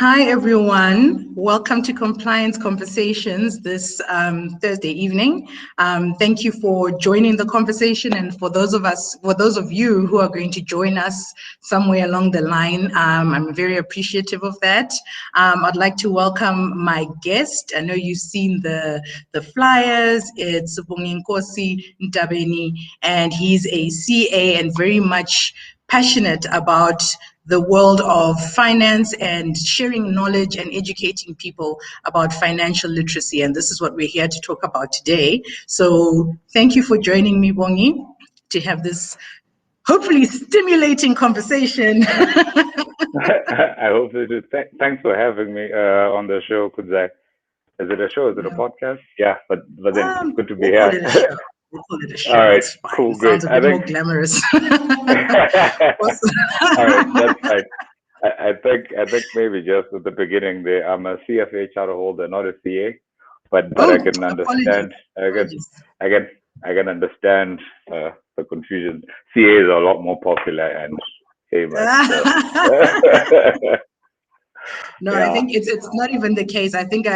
Hi, everyone. Welcome to Compliance Conversations this Thursday evening. Thank you for joining the conversation, and for those of you who are going to join us somewhere along the line, I'm very appreciative of that. I'd like to welcome my guest. I know you've seen the flyers. It's Bonginkosi Ntabeni, and he's a CA and very much passionate about the world of finance and sharing knowledge and educating people about financial literacy. And this is what we're here to talk about today. So thank you for joining me, Bongi, to have this hopefully stimulating conversation. I hope so too. Thanks for having me on the show, Kudzai. Is it a show? Is it a podcast? Yeah, but then it's good to be We'll here. call it a show. We'll call it a show. All right, It's fine. cool, It great. sounds a bit more glamorous. All right, that's fine. I think maybe just at the beginning there, I'm a CFA charter holder, not a CA, but I can understand. I can I can understand the confusion. CAs are a lot more popular and famous. So. No, I think it's not even the case. I think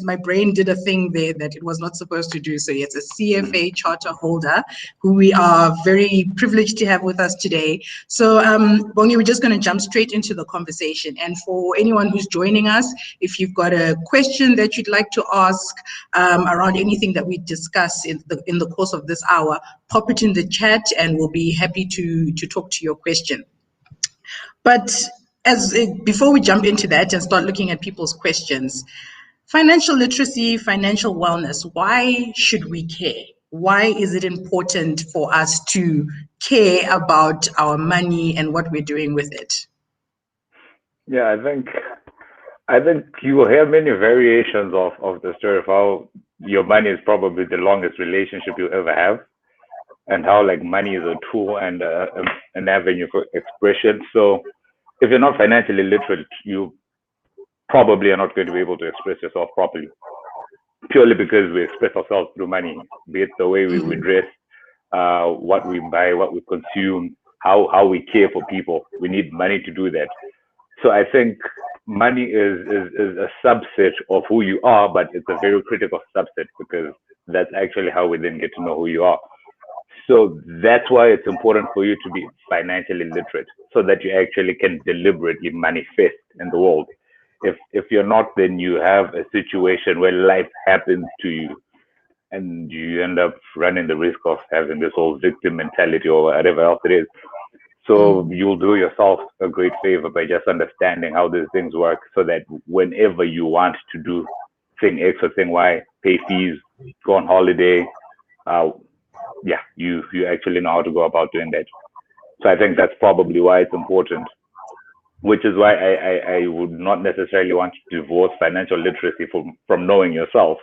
my brain did a thing there that it was not supposed to do. So yes, a CFA charter holder who we are very privileged to have with us today. So Bongi, we're just going to jump straight into the conversation. And for anyone who's joining us, if you've got a question that you'd like to ask around anything that we discuss in the course of this hour, pop it in the chat and we'll be happy to talk to your question. But before we jump into that and start looking at people's questions, financial literacy, financial wellness, why should we care? Why is it important for us to care about our money and what we're doing with it? Yeah, I think you will hear many variations of the story of how your money is probably the longest relationship you ever have, and how like money is a tool and an avenue for expression. So if you're not financially literate, you probably are not going to be able to express yourself properly, purely because we express ourselves through money, be it the way we dress, what we buy, what we consume, how we care for people. We need money to do that. So I think money is a subset of who you are, but it's a very critical subset because that's actually how we then get to know who you are. So that's why it's important for you to be financially literate so that you actually can deliberately manifest in the world. If you're not, then you have a situation where life happens to you and you end up running the risk of having this whole victim mentality or whatever else it is. So you'll do yourself a great favor by just understanding how these things work so that whenever you want to do thing X or thing Y, pay fees, go on holiday, you actually know how to go about doing that. So I think that's probably why it's important, which is why I would not necessarily want to divorce financial literacy from knowing yourself.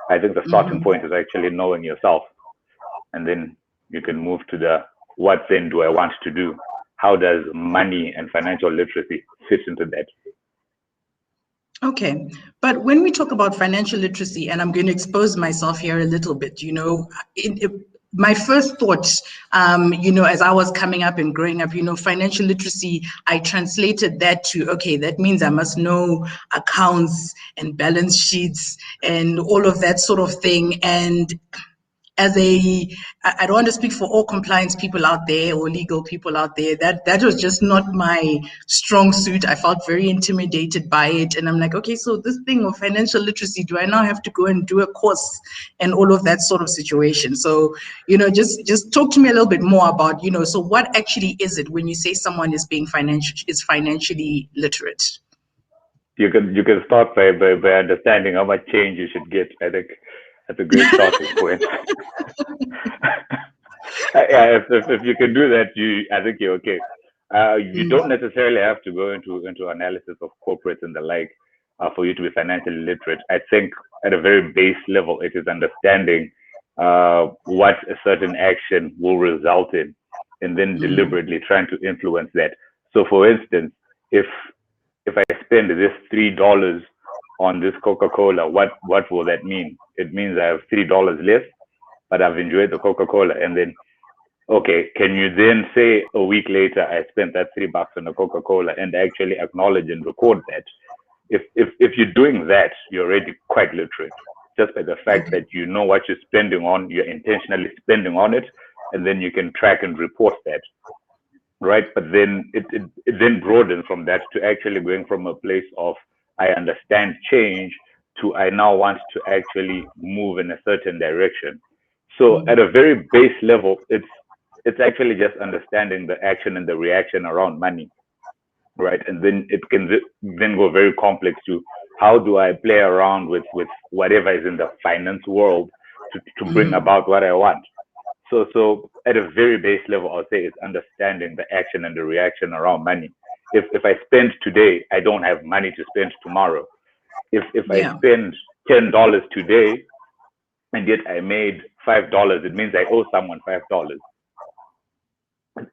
I think the starting point is actually knowing yourself. And then you can move to the what then do I want to do? How does money and financial literacy fit into that? Okay, but when we talk about financial literacy, and I'm going to expose myself here a little bit, my first thought, as I was coming up and growing up, financial literacy, I translated that to, okay, that means I must know accounts and balance sheets and all of that sort of thing. And I don't want to speak for all compliance people out there or legal people out there, that was just not my strong suit. I felt very intimidated by it. And I'm like, okay, so this thing of financial literacy, do I now have to go and do a course and all of that sort of situation? So, just talk to me a little bit more about, so what actually is it when you say someone is financially literate? You can start by understanding how much change you should get. I think that's a great starting point. Yeah, if you can do that, I think you're okay. You don't necessarily have to go into analysis of corporates and the like for you to be financially literate. I think at a very base level, it is understanding what a certain action will result in, and then deliberately trying to influence that. So, for instance, if I spend this $3 on this Coca-Cola, what will that mean? It means I have $3 less, but I've enjoyed the Coca-Cola. And then, okay, can you then say a week later I spent that $3 on the Coca-Cola and actually acknowledge and record that? If you're doing that, you're already quite literate, just by the fact that you know what you're spending on, you're intentionally spending on it, and then you can track and report that, right? But then it then broadens from that to actually going from a place of I understand change to I now want to actually move in a certain direction. So at a very base level, it's actually just understanding the action and the reaction around money, right? And then it can then go very complex to how do I play around with whatever is in the finance world to bring about what I want. So at a very base level, I'll say it's understanding the action and the reaction around money. If I spend today, I don't have money to spend tomorrow. If I spend $10 today and yet I made $5, it means I owe someone $5.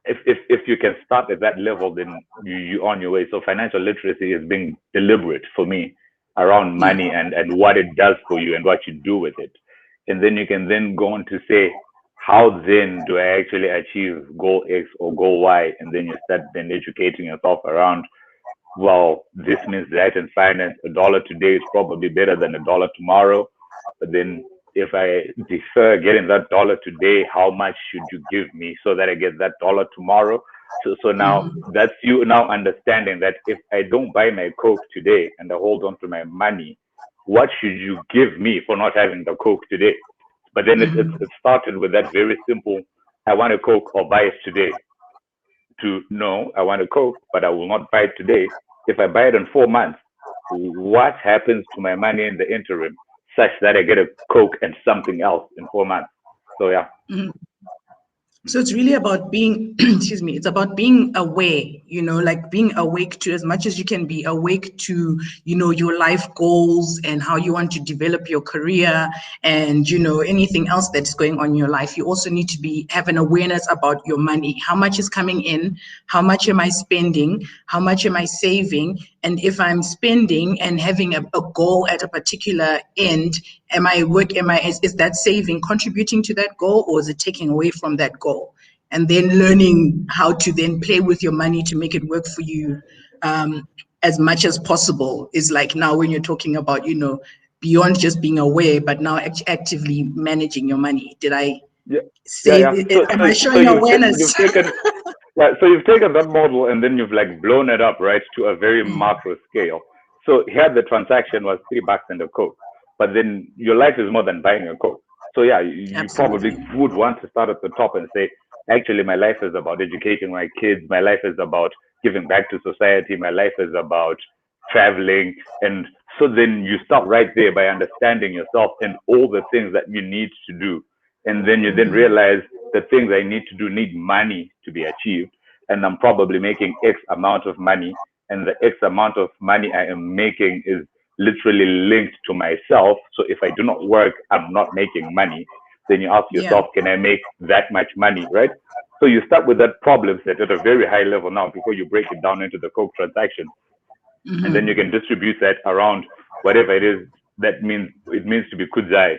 If you can start at that level, then you're on your way. So financial literacy is being deliberate for me around money and what it does for you and what you do with it. And then you can then go on to say, how then do I actually achieve goal X or goal Y? And then you start then educating yourself around, well, this means that in finance, $1 today is probably better than $1 tomorrow. But then if I defer getting that $1 today, how much should you give me so that I get that $1 tomorrow? So now that's you now understanding that if I don't buy my Coke today and I hold on to my money, what should you give me for not having the Coke today? But then it started with that very simple, I want a Coke or buy it today. To no, I want a Coke, but I will not buy it today. If I buy it in 4 months, what happens to my money in the interim such that I get a Coke and something else in 4 months? So yeah. So it's really about being, excuse me, it's about being aware, like being awake to, as much as you can be awake to, your life goals and how you want to develop your career and, anything else that's going on in your life. You also need to have an awareness about your money. How much is coming in? How much am I spending? How much am I saving? And if I'm spending and having a goal at a particular end, is that saving contributing to that goal, or is it taking away from that goal? And then learning how to then play with your money to make it work for you as much as possible is like now when you're talking about, beyond just being aware, but now actively managing your money. Did I say, am I showing awareness? So you've taken that model and then you've like blown it up, right, to a very macro scale. So here the transaction was $3 and a Coke, but then your life is more than buying a Coke. So yeah, you probably would want to start at the top and say, actually, my life is about educating my kids. My life is about giving back to society. My life is about traveling. And so then you start right there by understanding yourself and all the things that you need to do. And then you then realize the things I need to do need money to be achieved. And I'm probably making X amount of money. And the X amount of money I am making is literally linked to myself. So if I do not work, I'm not making money. Then you ask yourself, can I make that much money, right? So you start with that problem set at a very high level now before you break it down into the Coke transaction. And then you can distribute that around whatever it is that means it means to be kudzai,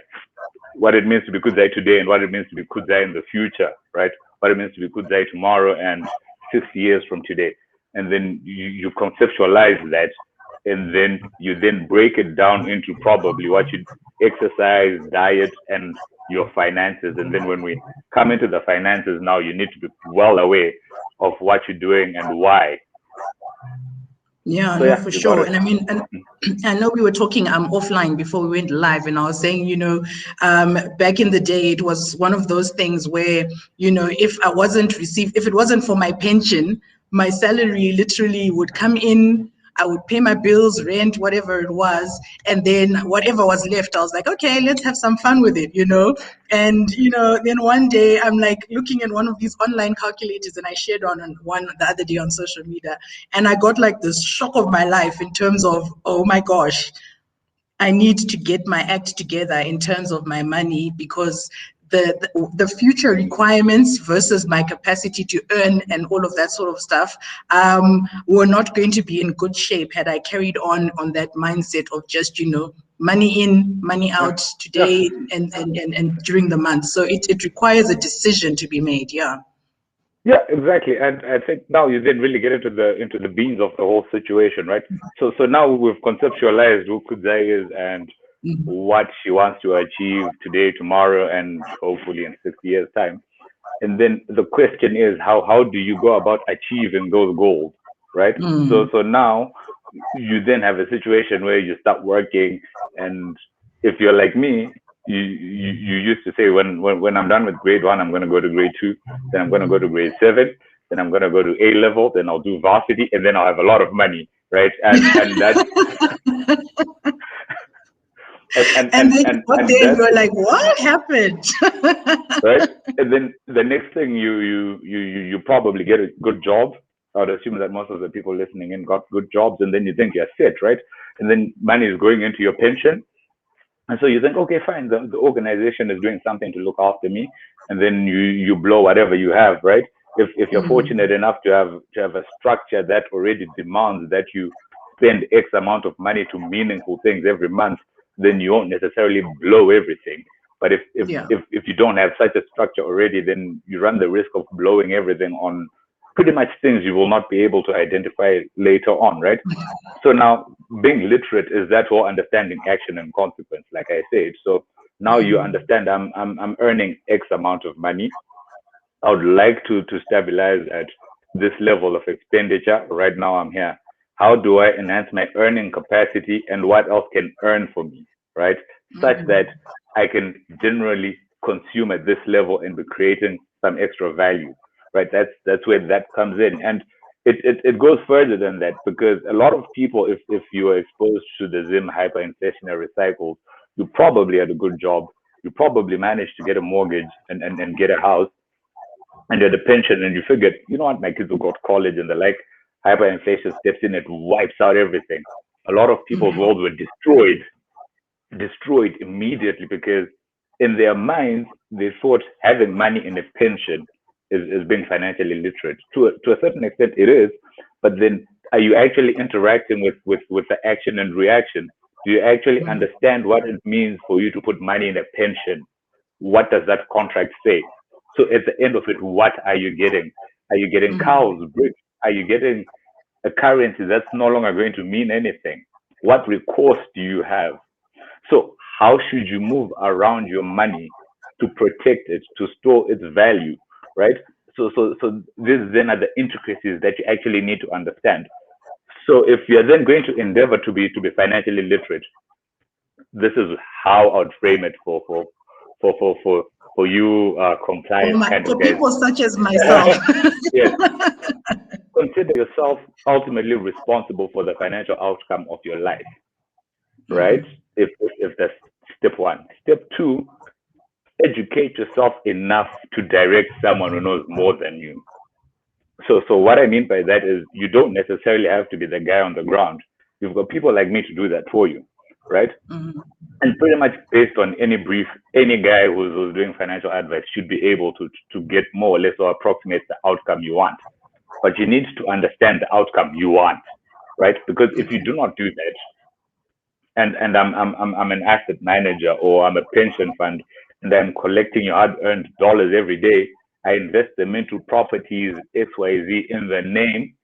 what it means to be kudzai today and what it means to be kudzai in the future, right? What it means to be kudzai tomorrow and 6 years from today. And then you conceptualize that, and then you then break it down into probably what you exercise, diet, and your finances. And then when we come into the finances now, you need to be well aware of what you're doing and why. Yeah, so, no, for sure. And I mean, and I know we were talking offline before we went live, and I was saying, back in the day, it was one of those things where, if it wasn't for my pension, my salary literally would come in, I would pay my bills, rent, whatever it was, and then whatever was left, I was like, okay, let's have some fun with it, And, then one day I'm like looking at one of these online calculators, and I shared on one the other day on social media, and I got like this shock of my life in terms of, oh my gosh, I need to get my act together in terms of my money, because the future requirements versus my capacity to earn and all of that sort of stuff were not going to be in good shape had I carried on that mindset of just, money in, money out today and during the month. So it requires a decision to be made. Yeah, Yeah, exactly. And I think now you then really get into the beans of the whole situation, right? So now we've conceptualized who Kudzai is and Mhm. what she wants to achieve today, tomorrow, and hopefully in 60 years' time. And then the question is how do you go about achieving those goals, right? So Mm. now you then have a situation where you start working, and if you're like me, you used to say when I'm done with grade one, I'm going to go to grade two, then I'm going to go to grade seven, then I'm going to go to A level, then I'll do varsity, and then I'll have a lot of money, right? And that's And then you got and there and that's you're like, what happened? right. And then the next thing you probably get a good job. I would assume that most of the people listening in got good jobs, and then you think you're set, right? And then money is going into your pension, and so you think, okay, fine, the organization is doing something to look after me, and then you blow whatever you have, right? If you're fortunate Mm. enough to have a structure that already demands that you spend X amount of money to meaningful things every month, then you won't necessarily blow everything. But Yeah. if you don't have such a structure already, then you run the risk of blowing everything on pretty much things you will not be able to identify later on, right? So now being literate is that whole understanding action and consequence, like I said. So now you Mm. understand I'm earning X amount of money. I would like to stabilize at this level of expenditure. Right now I'm here. How do I enhance my earning capacity and what else can earn for me, right? Such that Mm. I can generally consume at this level and be creating some extra value, right? That's where that comes in. And it goes further than that because a lot of people, if you are exposed to the Zim hyperinflationary cycles, you probably had a good job. You probably managed to get a mortgage and get a house and you're the pension and you figured, you know what, my kids will go to college and the like, hyperinflation steps in, it wipes out everything. A lot of people's Mm. worlds were destroyed immediately because in their minds, they thought having money in a pension is being financially literate. To a certain extent, it is, but then are you actually interacting with the action and reaction? Do you actually Mm. understand what it means for you to put money in a pension? What does that contract say? So at the end of it, what are you getting? Are you getting Mm. cows, bricks? Are you getting a currency that's no longer going to mean anything? What recourse do you have? So how should you move around your money to protect it, to store its value, right? So these then are the intricacies that you actually need to understand. So if you're then going to endeavor to be financially literate, this is how I would frame it for you compliant kind of For guys. people such as myself. Yes, consider yourself ultimately responsible for the financial outcome of your life, right? Mm. If that's step one. Step two, educate yourself enough to direct someone who knows more than you. So what I mean by that is you don't necessarily have to be the guy on the ground. You've got people like me to do that for you, right? Mm. And pretty much based on any brief, any guy who's doing financial advice should be able to get more or less or approximate the outcome you want. But you need to understand the outcome you want, right? Because if you do not do that, and I'm an asset manager or I'm a pension fund and I'm collecting your hard-earned dollars every day, I invest them into properties XYZ in the name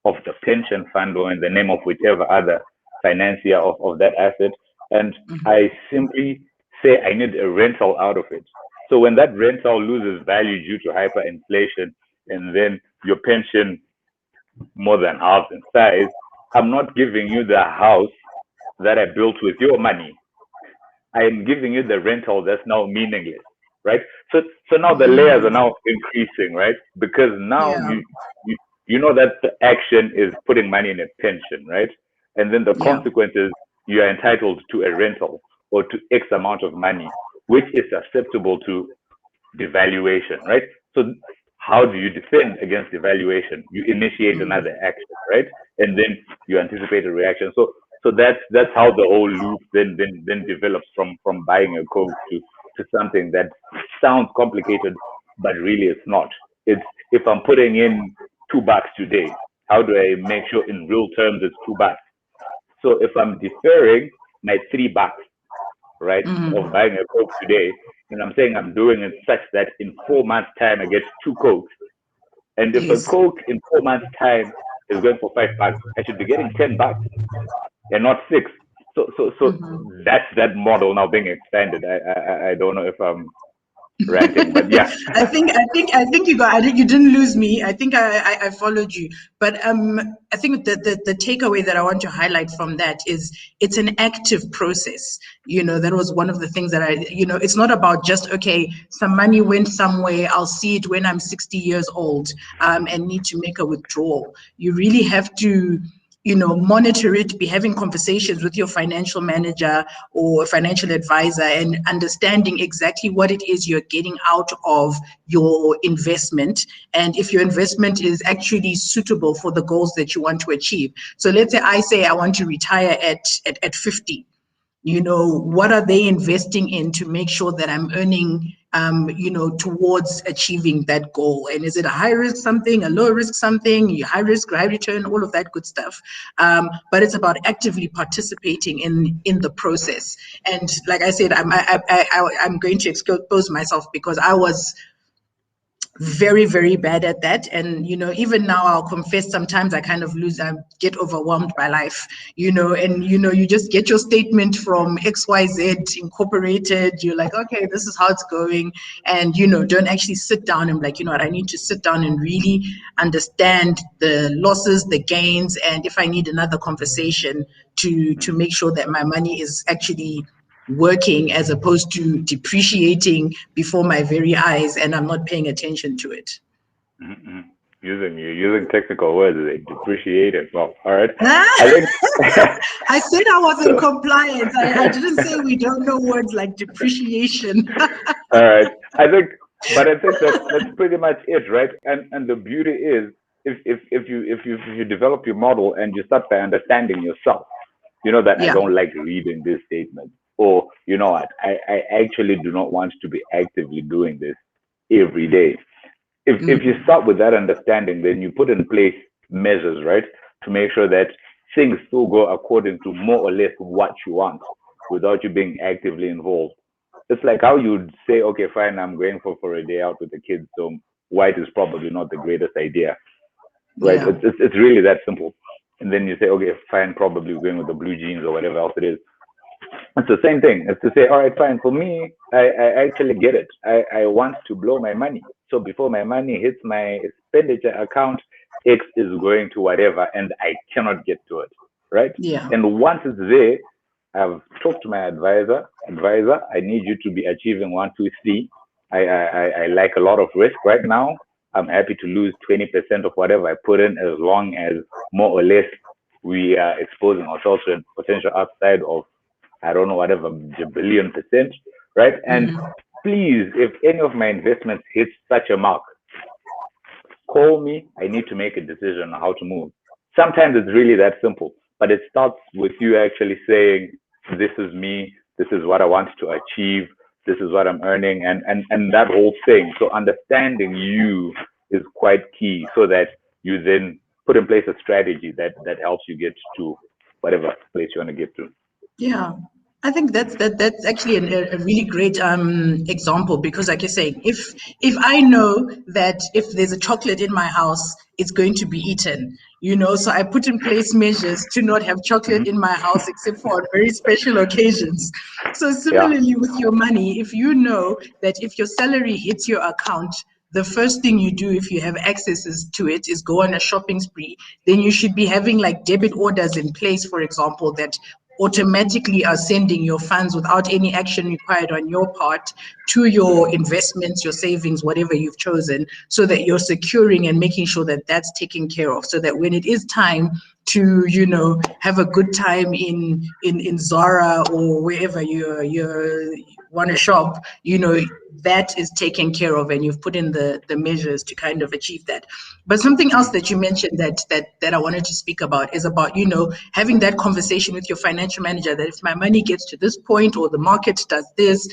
of the pension fund or in the name of whichever other financier of that asset. And I simply say I need a rental out of it. So when that rental loses value due to hyperinflation and then your pension more than halves in size, I'm not giving you the house that I built with your money. I am giving you the rental that's now meaningless, right? So now the layers are Mm. now increasing, right? Because now Yeah. you you know that the action is putting money in a pension, right? And then the Yeah. consequences, you are entitled to a rental or to X amount of money, which is susceptible to devaluation, right? So how do you defend against devaluation? You initiate Mm. another action, right? And then you anticipate a reaction. So that's how the whole loop then develops from buying a Coke to something that sounds complicated, but really it's not. It's if I'm putting in $2 today, how do I make sure in real terms it's $2? So if I'm deferring my $3, right, of Mm. buying a Coke today, and I'm saying I'm doing it such that in 4 months' time I get two Cokes, And if a Coke in 4 months' time is going for $5, I should be getting $10 and not 6. So that's that model now being expanded. I don't know if I'm ranting, but yeah. I think you got. I think you didn't lose me. I think I followed you. But I think the takeaway that I want to highlight from that is it's an active process. That was one of the things that it's not about just, okay, some money went somewhere, I'll see it when I'm 60 years old, and need to make a withdrawal. You really have to monitor it, be having conversations with your financial manager or financial advisor and understanding exactly what it is you're getting out of your investment and if your investment is actually suitable for the goals that you want to achieve. So let's say I want to retire at 50. What are they investing in to make sure that I'm earning, towards achieving that goal? And is it a high risk something, a low risk something, high risk, high return, all of that good stuff. But it's about actively participating in the process. And like I said, I'm going to expose myself because I was very, very bad at that. And, even now I'll confess, sometimes I kind of I get overwhelmed by life, and, you just get your statement from XYZ Incorporated. You're like, okay, this is how it's going. And, don't actually sit down and like, I need to sit down and really understand the losses, the gains, and if I need another conversation to make sure that my money is actually working as opposed to depreciating before my very eyes and I'm not paying attention to it. Mm-hmm. You're using technical words, like depreciated. Well, all right. I said I was in compliance. I didn't say we don't know words like depreciation. All right. I think that's pretty much it, right? And the beauty is if you develop your model and you start by understanding yourself, that I don't like reading this statement. Or, what, I actually do not want to be actively doing this every day. If you start with that understanding, then you put in place measures, right, to make sure that things still go according to more or less what you want without you being actively involved. It's like how you'd say, okay, fine, I'm going for a day out with the kids, so white is probably not the greatest idea, right? Yeah. It's really that simple. And then you say, okay, fine, probably going with the blue jeans or whatever else it is. It's the same thing. It's to say, all right, fine. For me, I actually get it. I want to blow my money. So before my money hits my expenditure account, X is going to whatever, and I cannot get to it, right? Yeah. And once it's there, I've talked to my advisor. I need you to be achieving 1, 2, 3. I like a lot of risk right now. I'm happy to lose 20% of whatever I put in, as long as more or less we are exposing ourselves to a potential upside of, I don't know, whatever, billion%, right? And please, if any of my investments hit such a mark, call me. I need to make a decision on how to move. Sometimes it's really that simple, but it starts with you actually saying, this is me, this is what I want to achieve, this is what I'm earning, and that whole thing. So understanding you is quite key, so that you then put in place a strategy that helps you get to whatever place you want to get to. Yeah, I think that's actually a really great example, because like you're saying, if I know that if there's a chocolate in my house, it's going to be eaten, so I put in place measures to not have chocolate in my house except for on very special occasions. So similarly with your money, if you know that if your salary hits your account, the first thing you do if you have access to it is go on a shopping spree, then you should be having like debit orders in place, for example, that automatically are sending your funds without any action required on your part to your investments, your savings, whatever you've chosen, so that you're securing and making sure that that's taken care of, so that when it is time to, have a good time in Zara or wherever you want to shop, that is taken care of, and you've put in the measures to kind of achieve that. But something else that you mentioned that I wanted to speak about is about, having that conversation with your financial manager, that if my money gets to this point or the market does this,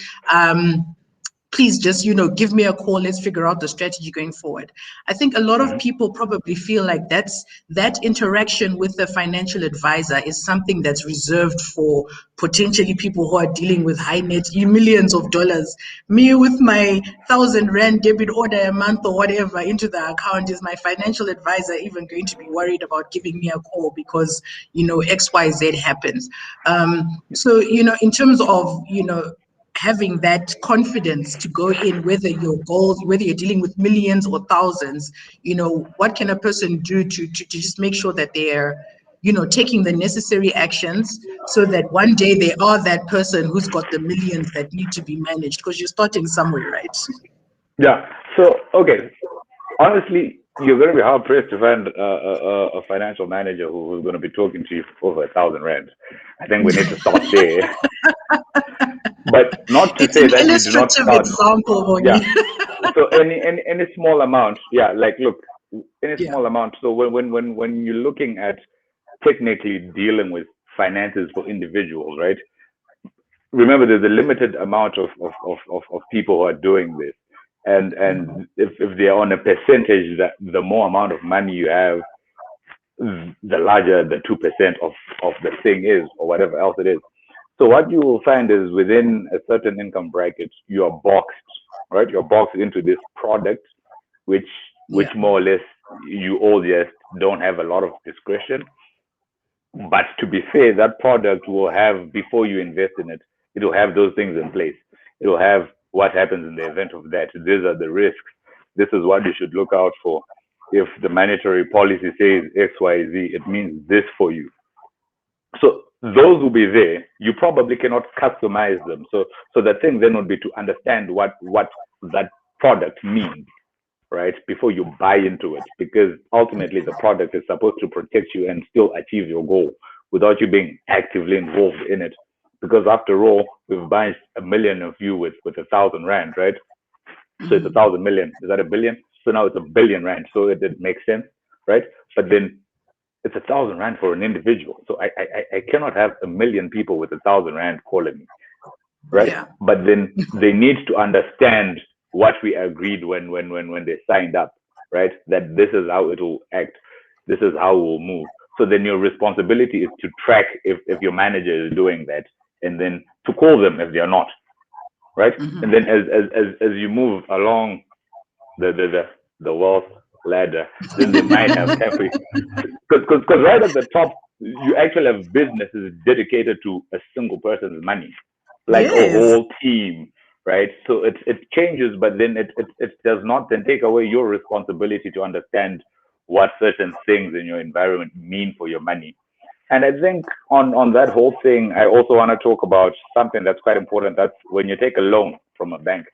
please just, give me a call. Let's figure out the strategy going forward. I think a lot of people probably feel like that interaction with the financial advisor is something that's reserved for potentially people who are dealing with high net, millions of dollars. Me with my 1,000 Rand debit order a month or whatever into the account, is my financial advisor even going to be worried about giving me a call because, XYZ happens? So, in terms of, having that confidence to go in, whether you're dealing with millions or thousands, what can a person do to just make sure that they're, taking the necessary actions so that one day they are that person who's got the millions that need to be managed, because you're starting somewhere, right? Yeah. So, okay. Honestly, you're going to be hard pressed to find a financial manager who's going to be talking to you for over 1,000 Rand. I think we need to start there. But not to say that you do not start. Example, yeah. So any small amount, like look, any small amount. So when you're looking at technically dealing with finances for individuals, right? Remember, there's a limited amount of people who are doing this, and if they're on a percentage, that the more amount of money you have, the larger the 2% of the thing is, or whatever else it is. So what you will find is within a certain income bracket, you are boxed, right? You're boxed into this product, which more or less you all just don't have a lot of discretion. But to be fair, that product will have, before you invest in it, it will have those things in place. It will have what happens in the event of that. These are the risks. This is what you should look out for. If the monetary policy says X, Y, Z, it means this for you. So those will be there. You probably cannot customize them. So the thing then would be to understand what that product means, right, before you buy into it, because ultimately the product is supposed to protect you and still achieve your goal without you being actively involved in it. Because after all, we've bought 1 million of you with 1,000 Rand, right? So it's 1,000 million. Is that a billion? So now it's 1 billion Rand. So it makes sense, right? But then it's 1,000 Rand for an individual. So I cannot have 1 million people with 1,000 Rand calling me, right? Yeah. But then they need to understand what we agreed when they signed up, right? That this is how it will act. This is how it will move. So then your responsibility is to track if your manager is doing that, and then to call them if they are not, right? And then as you move along the wealth ladder, then they might have happy, because right at the top you actually have businesses dedicated to a single person's money, like a whole team, right? So it changes, but then it does not then take away your responsibility to understand what certain things in your environment mean for your money. And I think on that whole thing, I also want to talk about something that's quite important. That's when you take a loan from a bank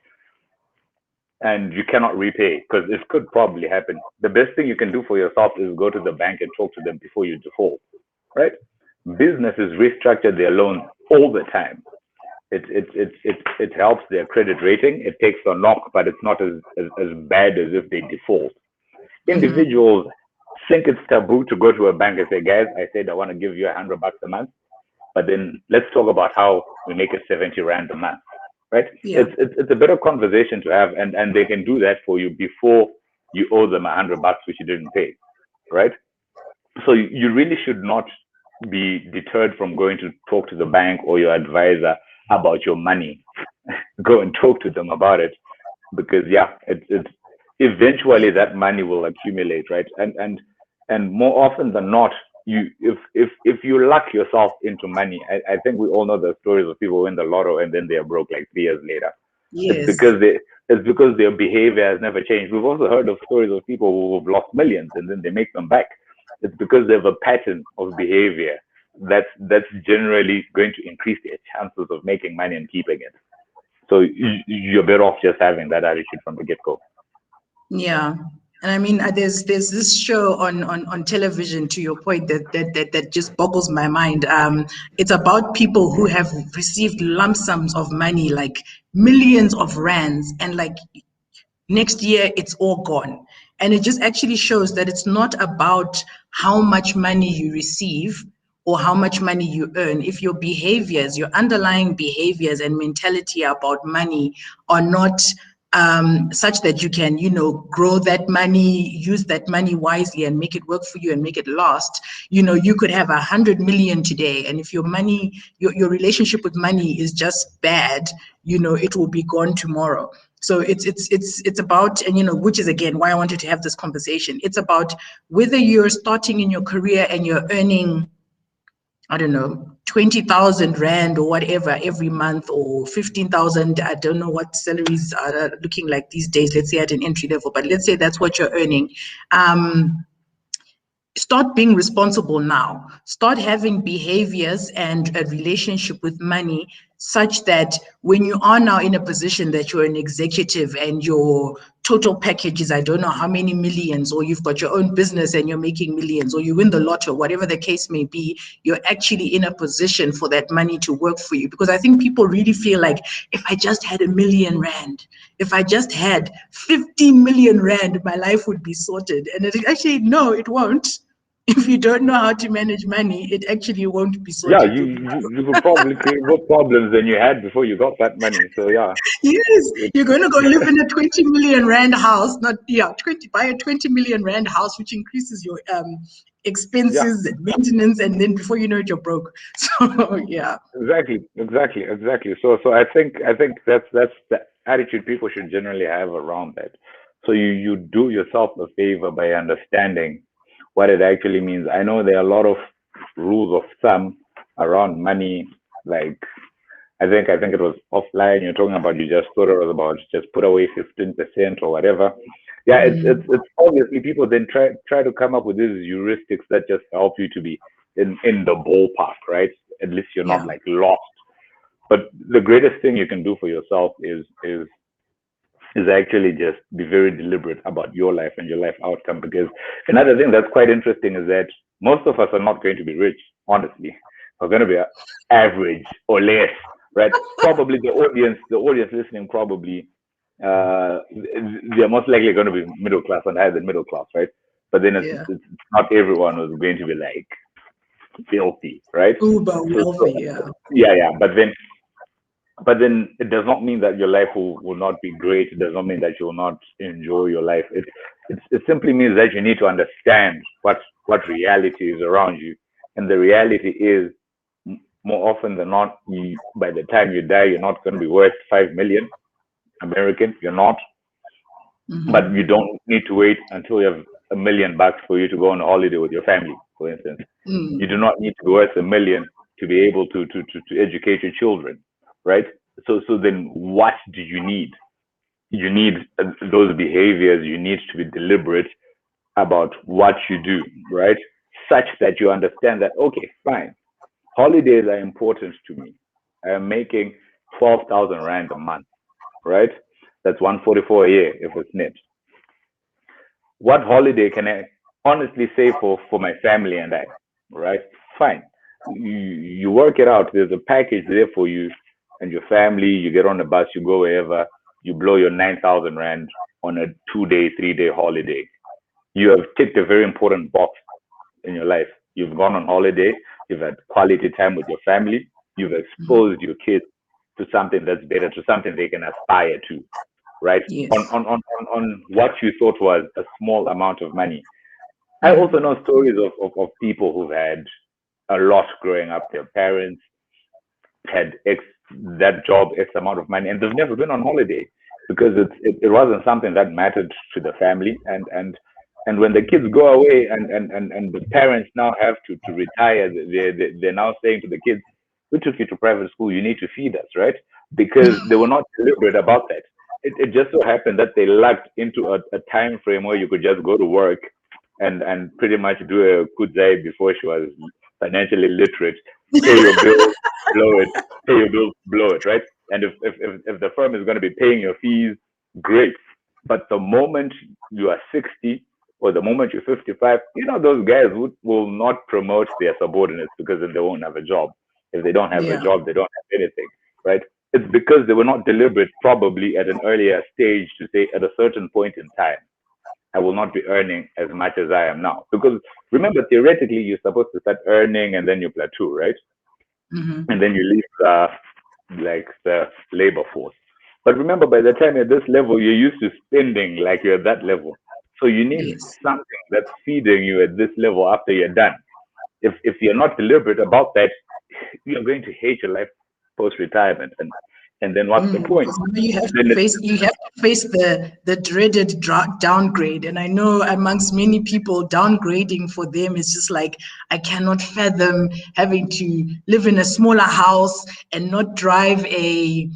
and you cannot repay, because this could probably happen. The best thing you can do for yourself is go to the bank and talk to them before you default, right? Businesses restructure their loans all the time. It helps their credit rating. It takes a knock, but it's not as bad as if they default. Individuals think it's taboo to go to a bank and say, guys, I said I want to give you $100 a month, but then let's talk about how we make it 70 Rand a month, right? Yeah. It's a better conversation to have, and they can do that for you before you owe them $100 which you didn't pay, right? So you really should not be deterred from going to talk to the bank or your advisor about your money. Go and talk to them about it, because it's eventually that money will accumulate, right? And more often than not, if you luck yourself into money, I think we all know the stories of people who win the lotto and then they are broke like 3 years later. Yes. It's because their behavior has never changed. We've also heard of stories of people who have lost millions and then they make them back. It's because they have a pattern of behavior that's generally going to increase their chances of making money and keeping it. So you're better off just having that attitude from the get-go. Yeah. And I mean, there's this show on television, to your point, that just boggles my mind. It's about people who have received lump sums of money, like millions of rands, and like next year it's all gone. And it just actually shows that it's not about how much money you receive or how much money you earn, if your behaviors, your underlying behaviors and mentality about money are not such that you can, grow that money, use that money wisely and make it work for you and make it last, you could have 100 million today. And if your money, your relationship with money is just bad, it will be gone tomorrow. So it's about, and which is again why I wanted to have this conversation. It's about whether you're starting in your career and you're earning, I don't know, 20,000 Rand or whatever every month, or 15,000. I don't know what salaries are looking like these days, let's say at an entry level, but let's say that's what you're earning. Start being responsible now. Start having behaviors and a relationship with money such that when you are now in a position that you're an executive and your total package is, I don't know how many millions, or you've got your own business and you're making millions, or you win the lotto, whatever the case may be, you're actually in a position for that money to work for you. Because I think people really feel like, if I just had 1 million Rand, if I just had 50 million Rand, my life would be sorted. And it actually, no, it won't. If you don't know how to manage money, it actually won't be Yeah, sorted. you could probably create more problems than you had before you got that money. So yeah. Yes, you're going to go live in a 20 million Rand house, buy a 20 million Rand house, which increases your expenses and maintenance, and then before you know it, you're broke. So yeah. Exactly. So I think that's the attitude people should generally have around that. So you do yourself a favor by understanding what it actually means. I know there are a lot of rules of thumb around money. Like I think it was offline. You're talking about, you just thought it was about just put away 15% or whatever. Yeah, it's obviously people then try to come up with these heuristics that just help you to be in the ballpark, right? At least you're not like lost. But the greatest thing you can do for yourself is actually just be very deliberate about your life and your life outcome. Because another thing that's quite interesting is that most of us are not going to be rich, honestly. We're going to be average or less, right? Probably the audience listening, probably they're most likely going to be middle class and higher than middle class, right? But then it's not everyone who's going to be like filthy, right? Uber wealthy, yeah. But then it does not mean that your life will not be great. It does not mean that you will not enjoy your life. It simply means that you need to understand what reality is around you. And the reality is, more often than not, by the time you die, you're not going to be worth 5 million American. You're not. But you don't need to wait until you have $1 million for you to go on a holiday with your family, for instance. You do not need to be worth 1 million to be able to educate your children, right? So then what do you need? You need those behaviors. You need to be deliberate about what you do, right? Such that you understand that, okay, fine, holidays are important to me. I am making 12,000 Rand a month, right? That's 144 a year if it's net. What holiday can I honestly say for my family and I, right? Fine. You work it out. There's a package there for you and your family. You get on a bus, you go wherever, you blow your 9,000 Rand on a 2-day, 3-day holiday. You have ticked a very important box in your life. You've gone on holiday, you've had quality time with your family, you've exposed your kids to something that's better, to something they can aspire to, right? Yes. On what you thought was a small amount of money. I also know stories of people who've had a lot growing up. Their parents had that job, X amount of money, and they've never been on holiday because it wasn't something that mattered to the family. And when the kids go away and the parents now have to retire, they're now saying to the kids, we took you to private school, you need to feed us, right? Because they were not deliberate about that. It just so happened that they lucked into a time frame where you could just go to work and pretty much do a kudzai before she was financially literate, pay your bills, blow it, pay your bills, blow it, right? And if the firm is going to be paying your fees, great. But the moment you are 60 or the moment you're 55, those guys will not promote their subordinates because they won't have a job. If they don't have a job, they don't have anything, right? It's because they were not deliberate, probably at an earlier stage, to say at a certain point in time, I will not be earning as much as I am now. Because remember, theoretically, you're supposed to start earning and then you plateau, right? Mm-hmm. And then you leave like the labor force. But remember, by the time you're at this level, you're used to spending like you're at that level. So you need Yes. something that's feeding you at this level after you're done. If you're not deliberate about that, you're going to hate your life post retirement, and then what's the point? Because now Then it's you have to face the dreaded downgrade, and I know amongst many people, downgrading for them is just like, I cannot fathom having to live in a smaller house and not drive a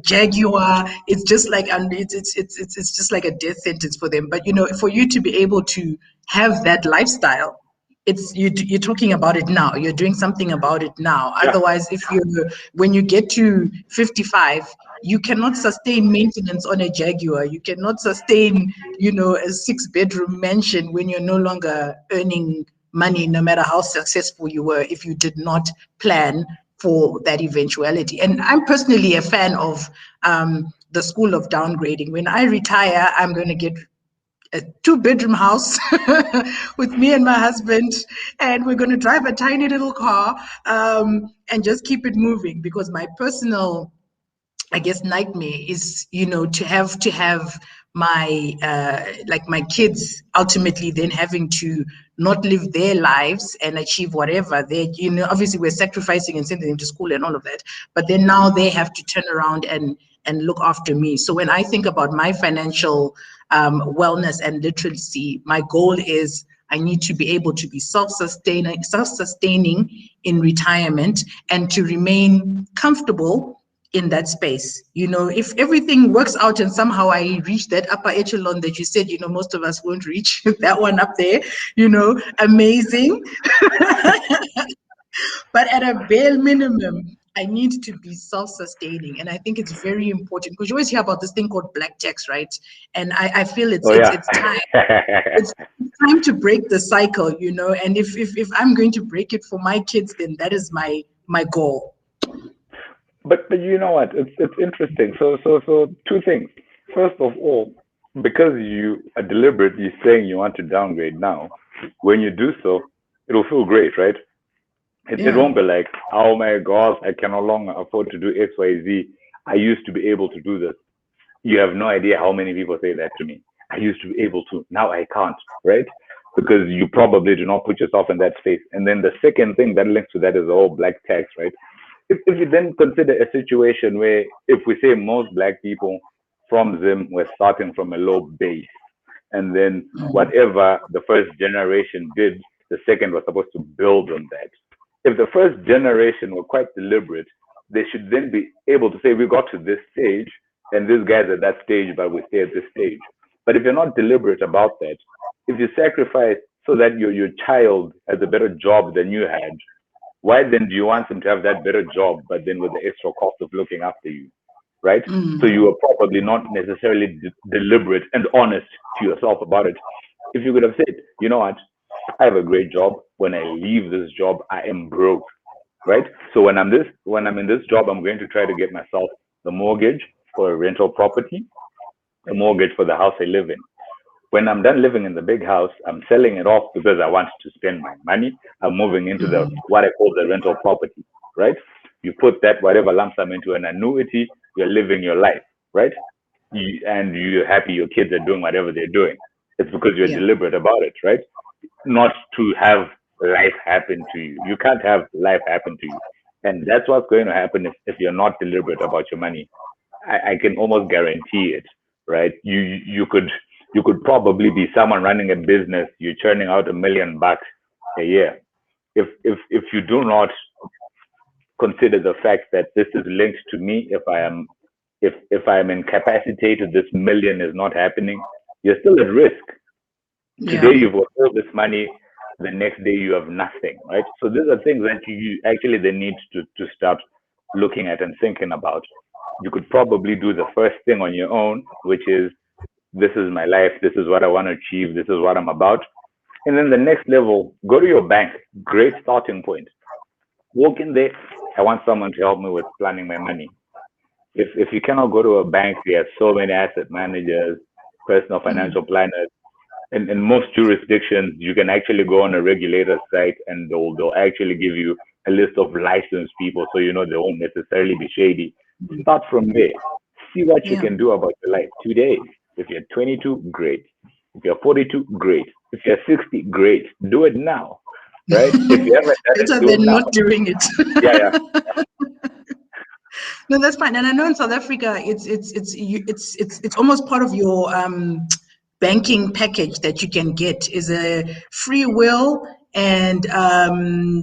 Jaguar. It's just like, and it's just like a death sentence for them. But for you to be able to have that lifestyle, it's you're talking about it now, you're doing something about it now. yeah, Otherwise, if you when you get to 55, you cannot sustain maintenance on a Jaguar, you cannot sustain a 6-bedroom mansion when you're no longer earning money, no matter how successful you were, if you did not plan for that eventuality. And I'm personally a fan of the school of downgrading. When I retire, I'm going to get a 2-bedroom house with me and my husband, and we're going to drive a tiny little car, and just keep it moving, because my personal, I guess, nightmare is to have my like my kids ultimately then having to not live their lives and achieve whatever they, obviously we're sacrificing and sending them to school and all of that, but then now they have to turn around and look after me. So when I think about my financial wellness and literacy, my goal is I need to be able to be self-sustaining in retirement, and to remain comfortable in that space. If everything works out and somehow I reach that upper echelon that you said, most of us won't reach that one up there, amazing. But at a bare minimum, I need to be self-sustaining. And I think it's very important, because you always hear about this thing called black tax, right? And I feel it's oh it's yeah. it's time. It's time to break the cycle, and if I'm going to break it for my kids, then that is my goal. But you know what? It's interesting. So two things. First of all, because you are deliberately saying you want to downgrade now, when you do so, it'll feel great, right? It Yeah. won't be like, oh my gosh, I can no longer afford to do X, Y, Z. I used to be able to do this. You have no idea how many people say that to me. I used to be able to, now I can't, right? Because you probably do not put yourself in that space. And then the second thing that links to that is the whole black tax, right? If you then consider a situation where, if we say most black people from Zim were starting from a low base, and then whatever the first generation did, the second was supposed to build on that. If the first generation were quite deliberate, they should then be able to say, we got to this stage, and this guy's at that stage, but we stay at this stage. But if you're not deliberate about that, if you sacrifice so that your child has a better job than you had, why then do you want them to have that better job, but then with the extra cost of looking after you, right? So you are probably not necessarily deliberate and honest to yourself about it. If you could have said, you know what, I have a great job. When I leave this job, I am broke, right? So when I'm in this job, I'm going to try to get myself the mortgage for a rental property, a mortgage for the house I live in. When I'm done living in the big house, I'm selling it off because I want to spend my money. I'm moving into the what I call the rental property, right? You put that whatever lump sum into an annuity, you're living your life, right? And you're happy your kids are doing whatever they're doing. It's because you're Yeah. deliberate about it, right? Not to have life happen to you. You can't have life happen to you. And that's what's going to happen if you're not deliberate about your money. I can almost guarantee it, right? You could probably be someone running a business. You're churning out $1 million a year. If you do not consider the fact that this is linked to me, if I am incapacitated, this million is not happening. You're still at risk. Yeah. Today you've got all this money, the next day you have nothing, right? So these are things that you actually then need to start looking at and thinking about. You could probably do the first thing on your own, which is, this is my life, this is what I want to achieve, this is what I'm about. And then the next level, go to your bank. Great starting point. Walk in there. I want someone to help me with planning my money. If you cannot go to a bank, there are so many asset managers, personal financial planners. In most jurisdictions, you can actually go on a regulator site and they'll actually give you a list of licensed people, so you know they won't necessarily be shady. Start from there. See what you can do about your life today. If you're 22, great. If you're 42, great. If you're 60, great. Do it now, right? If you haven't done better it, do it than now. not doing it. Yeah. No, that's fine. And I know in South Africa, it's almost part of your banking package that you can get is a free will and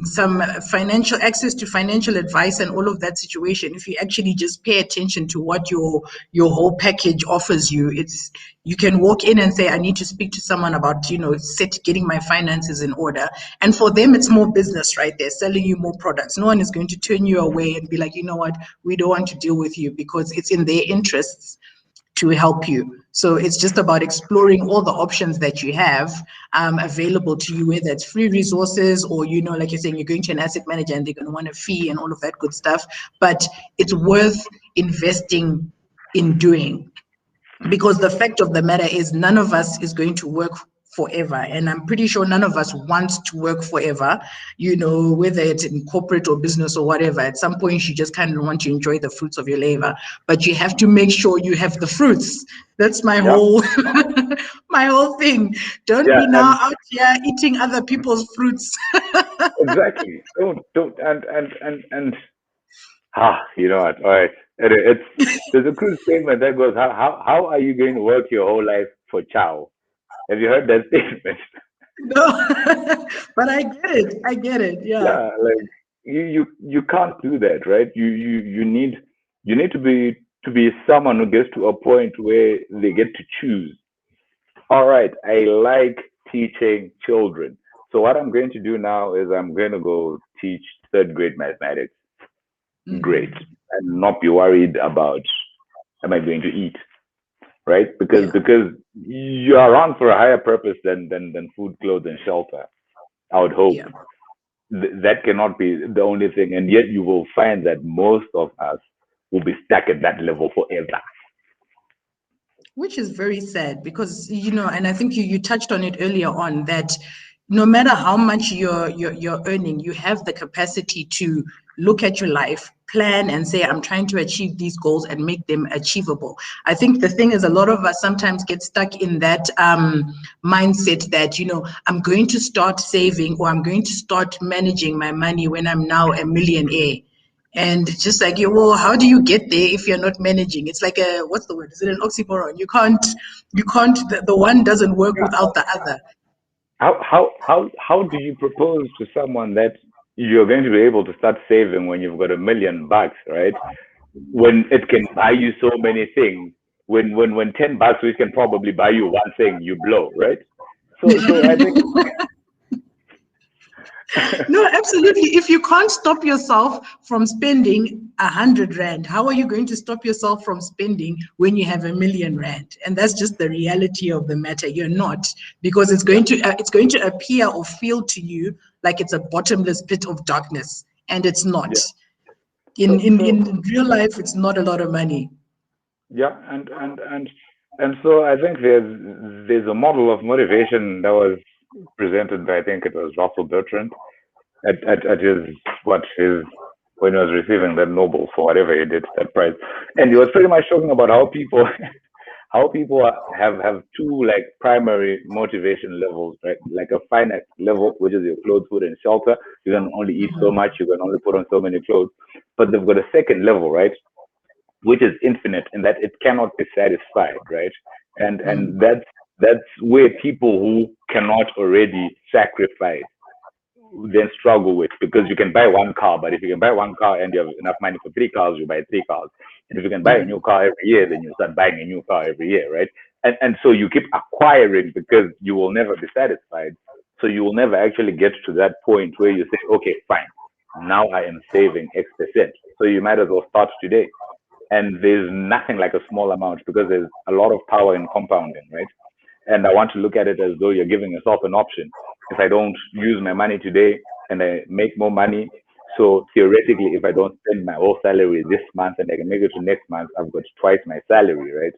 some financial access to financial advice and all of that situation. If you actually just pay attention to what your whole package offers you, you can walk in and say, I need to speak to someone about, getting my finances in order. And for them, it's more business, right? They're selling you more products. No one is going to turn you away and be like, you know what, we don't want to deal with you, because it's in their interests to help you. So it's just about exploring all the options that you have available to you, whether it's free resources or, like you're saying, you're going to an asset manager and they're going to want a fee and all of that good stuff. But it's worth investing in doing, because the fact of the matter is none of us is going to work forever, and I'm pretty sure none of us wants to work forever, whether it's in corporate or business or whatever. At some point you just kind of want to enjoy the fruits of your labor, but you have to make sure you have the fruits. That's my whole my whole thing. Don't be now out here eating other people's fruits. Exactly. Don't and you know what? All right. There's a crude statement that goes, how are you going to work your whole life for chow? Have you heard that statement? No, but I get it. Yeah, like you can't do that, right? You need to be someone who gets to a point where they get to choose. All right, I like teaching children. So what I'm going to do now is I'm going to go teach third grade mathematics. Great. And not be worried about, am I going to eat? Right? Because you are around for a higher purpose than food, clothes, and shelter. I would hope. That cannot be the only thing. And yet you will find that most of us will be stuck at that level forever. Which is very sad, because, and I think you touched on it earlier on, that no matter how much you're earning, you have the capacity to look at your life, plan, and say, I'm trying to achieve these goals and make them achievable. I think the thing is, a lot of us sometimes get stuck in that mindset that, I'm going to start saving, or I'm going to start managing my money when I'm now a millionaire. And just like, well, how do you get there if you're not managing? It's like what's the word? Is it an oxymoron? You can't, the one doesn't work without the other. How do you propose to someone that you're going to be able to start saving when you've got $1 million, right? When it can buy you so many things, when $10 which can probably buy you one thing, you blow, right? So I think no, absolutely. If you can't stop yourself from spending 100 Rand, how are you going to stop yourself from spending when you have R1 million? And that's just the reality of the matter. You're not, because it's going to appear or feel to you like it's a bottomless pit of darkness, and it's not. In real life, it's not a lot of money. Yeah, and so I think there's a model of motivation that was presented by, I think it was Russell Bertrand at his when he was receiving that Nobel for whatever he did, that prize. And he was pretty much talking about how people have two like primary motivation levels, right? Like a finite level, which is your clothes, food, and shelter. You can only eat so much, you can only put on so many clothes. But they've got a second level, right? Which is infinite, in that it cannot be satisfied, right? And that's where people who cannot already sacrifice then struggle with, because you can buy one car, but if you can buy one car and you have enough money for 3 cars, you buy 3 cars. And if you can buy a new car every year, then you start buying a new car every year, right? And so you keep acquiring because you will never be satisfied. So you will never actually get to that point where you say, okay, fine, now I am saving X%. So you might as well start today. And there's nothing like a small amount, because there's a lot of power in compounding, right? And I want to look at it as though you're giving yourself an option. If I don't use my money today and I make more money, so theoretically, if I don't spend my whole salary this month and I can make it to next month, I've got twice my salary, right?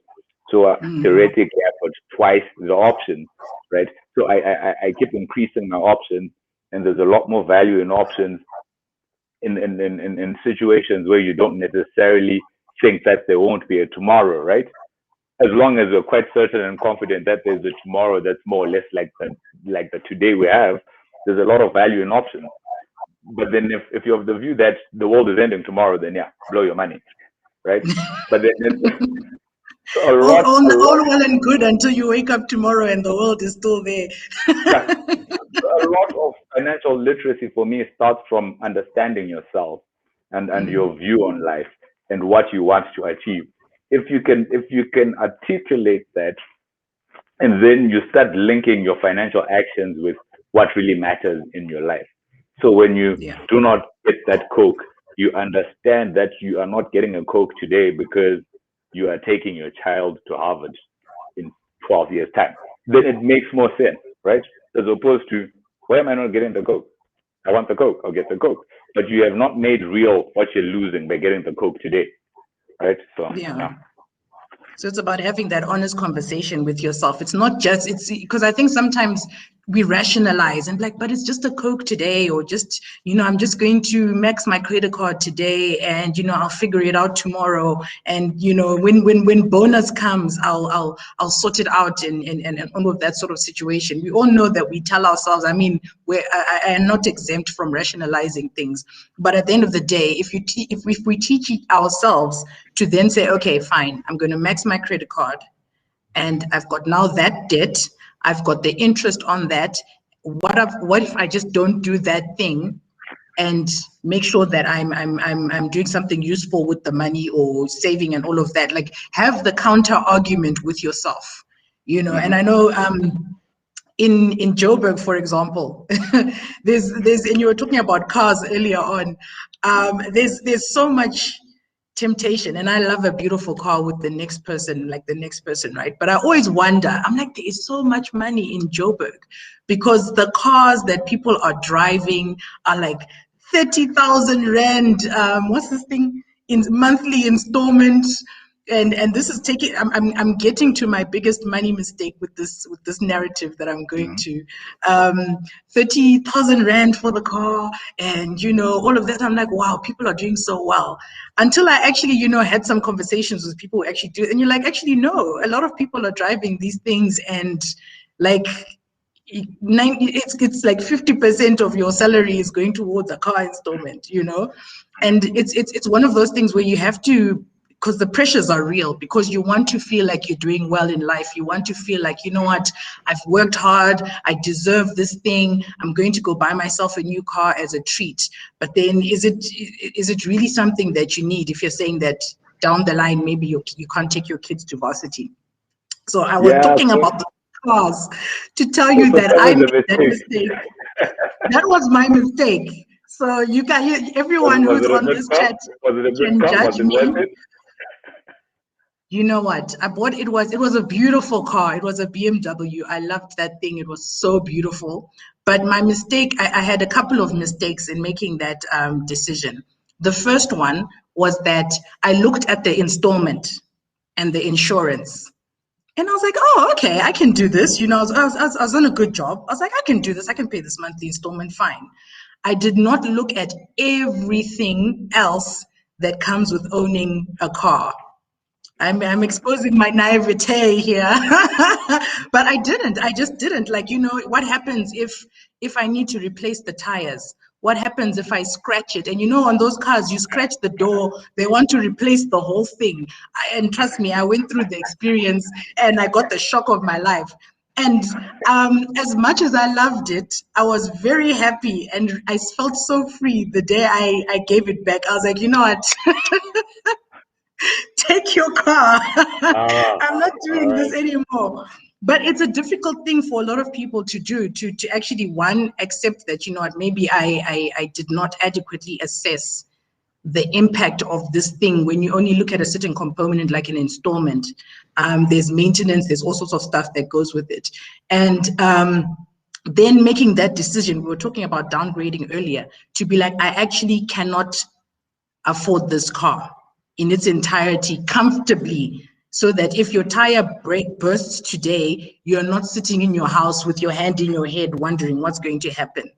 So theoretically, I've got twice the options, right? So I keep increasing my options, and there's a lot more value in options in situations where you don't necessarily think that there won't be a tomorrow, right? As long as we're quite certain and confident that there's a tomorrow that's more or less like the today we have, there's a lot of value in options. But then if you have the view that the world is ending tomorrow, then yeah, blow your money, right? But then all well and good until you wake up tomorrow and the world is still there. Yeah. A lot of financial literacy for me starts from understanding yourself and your view on life and what you want to achieve. If you can articulate that, and then you start linking your financial actions with what really matters in your life. So when you do not get that Coke, you understand that you are not getting a Coke today because you are taking your child to Harvard in 12 years' time. Then it makes more sense, right? As opposed to, why am I not getting the Coke? I want the Coke, I'll get the Coke. But you have not made real what you're losing by getting the Coke today, right? So, yeah. So it's about having that honest conversation with yourself. It's not just, it's because I think sometimes we rationalize and like, but it's just a Coke today, or just, I'm just going to max my credit card today, and I'll figure it out tomorrow. And when bonus comes, I'll sort it out, and all of that sort of situation. We all know that we tell ourselves, I am not exempt from rationalizing things, but at the end of the day, if we teach ourselves to then say, okay, fine, I'm going to max my credit card, and I've got now that debt, I've got the interest on that. What if I just don't do that thing and make sure that I'm doing something useful with the money, or saving and all of that? Like, have the counter argument with yourself, And I know in Joburg, for example, there's and you were talking about cars earlier on. There's so much temptation, and I love a beautiful car with the next person, right? But I always wonder, I'm like, there is so much money in Joburg, because the cars that people are driving are like 30,000 rand. What's this thing in monthly installment? And this is taking. I'm getting to my biggest money mistake with this narrative that I'm going to. 30,000 rand for the car, and all of that. I'm like, wow, people are doing so well. Until I actually had some conversations with people who actually do it, and you're like, actually no, a lot of people are driving these things, and like it's like 50% of your salary is going towards a car installment, and it's one of those things where you have to, because the pressures are real, because you want to feel like you're doing well in life. You want to feel like, what, I've worked hard, I deserve this thing, I'm going to go buy myself a new car as a treat. But then is it really something that you need if you're saying that down the line, maybe you can't take your kids to varsity? So I was talking about the cars to tell you that I made that mistake. That was my mistake. So everyone who's on this chat can judge me. You know what? I bought it was a beautiful car. It was a BMW. I loved that thing. It was so beautiful. But my mistake, I had a couple of mistakes in making that decision. The first one was that I looked at the installment and the insurance. And I was like, oh, okay, I can do this. I was on a good job. I was like, I can do this. I can pay this monthly installment, fine. I did not look at everything else that comes with owning a car. I'm exposing my naivete here, but I just didn't. Like, what happens if I need to replace the tires? What happens if I scratch it? And on those cars, you scratch the door, they want to replace the whole thing. And trust me, I went through the experience and I got the shock of my life. And as much as I loved it, I was very happy and I felt so free the day I gave it back. I was like, you know what? Take your car. I'm not doing this anymore. But it's a difficult thing for a lot of people to do, to actually, one, accept that, maybe I did not adequately assess the impact of this thing. When you only look at a certain component like an installment, there's maintenance, there's all sorts of stuff that goes with it. And then making that decision, we were talking about downgrading earlier, to be like, I actually cannot afford this car in its entirety comfortably so that if your tire bursts today, you're not sitting in your house with your hand in your head wondering what's going to happen.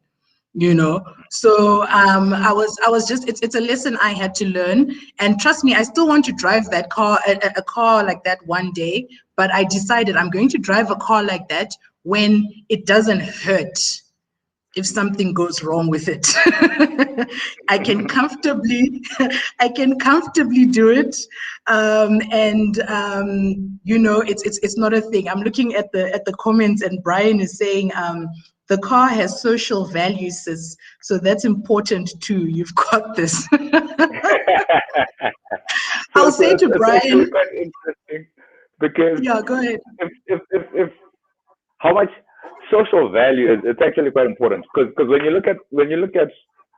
So I was just, it's a lesson I had to learn. And trust me, I still want to drive that car, a car like that one day, but I decided I'm going to drive a car like that when it doesn't hurt if something goes wrong with it. I can comfortably do it. It's not a thing. I'm looking at the comments, and Brian is saying, the car has social values, sis. So that's important too. You've got this. I'll say to Brian. It's actually quite interesting because yeah, go ahead. If how much social value is, it's actually quite important because when you look at